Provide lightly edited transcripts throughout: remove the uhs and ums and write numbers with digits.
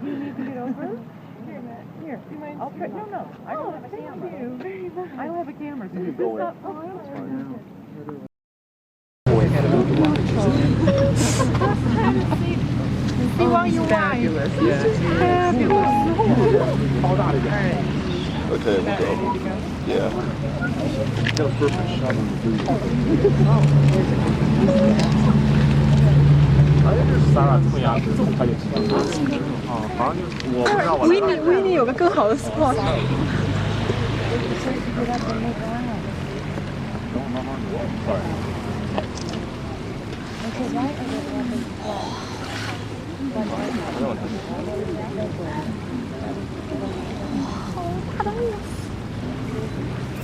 You need to get over? Here. I'll try. No. I don't have a camera. Thank you very much. I don't have a camera. So you go in. See while you fabulous. Yeah. Fabulous. Hold on again. Okay, we'll go. Yeah. Got a perfect shot on the food. Winnie 有个更好的 spot。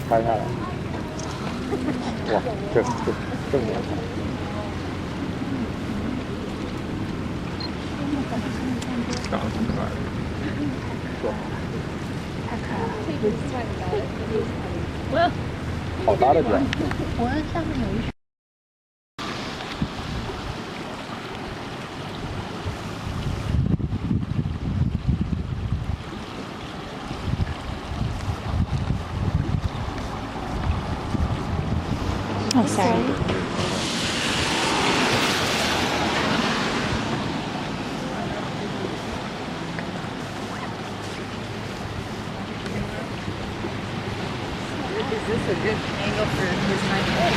拍下来。哇，这正面。长得挺可爱的。是吧？太可爱了。好大的脚。我下面有一。 Oh, sorry. Is this a good angle for his hind leg?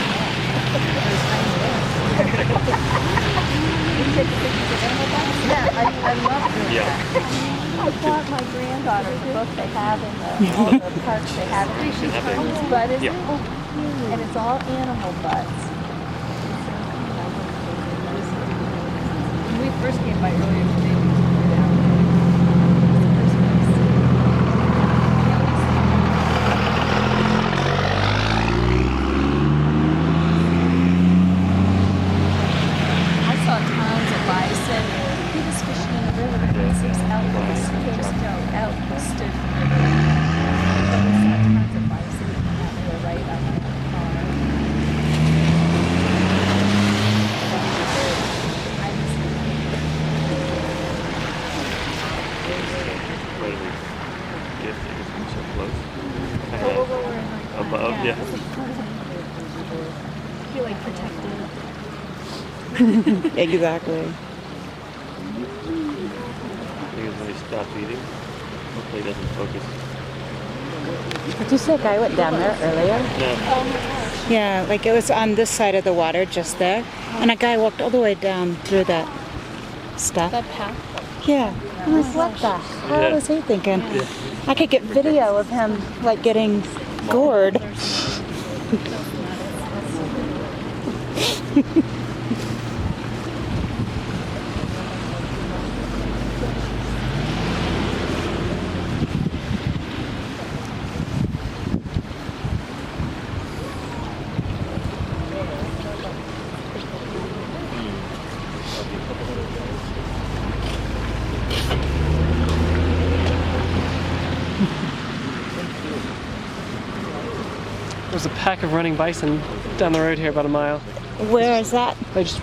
Yeah, I love doing that. I bought my granddaughter the book they have in all the parks they have. She's Tony's butt, isn't it? And it's all animal butts. When we first came by earlier today, we were down I saw tons of bison. He was fishing in the river and he was out the coast, out east of the river. But we saw tons of bison and they were right up on the car. Above, yeah. Feel like protected. Exactly. Because when he stops eating, hopefully he doesn't focus. Did you say a guy went down there earlier? No. Yeah, like it was on this side of the water, just there. And a guy walked all the way down through that stuff. That path. Yeah. I was like, what the hell was he thinking? I could get video of him, like, getting gored. There's a pack of running bison down the road here about a mile. Where is that? I just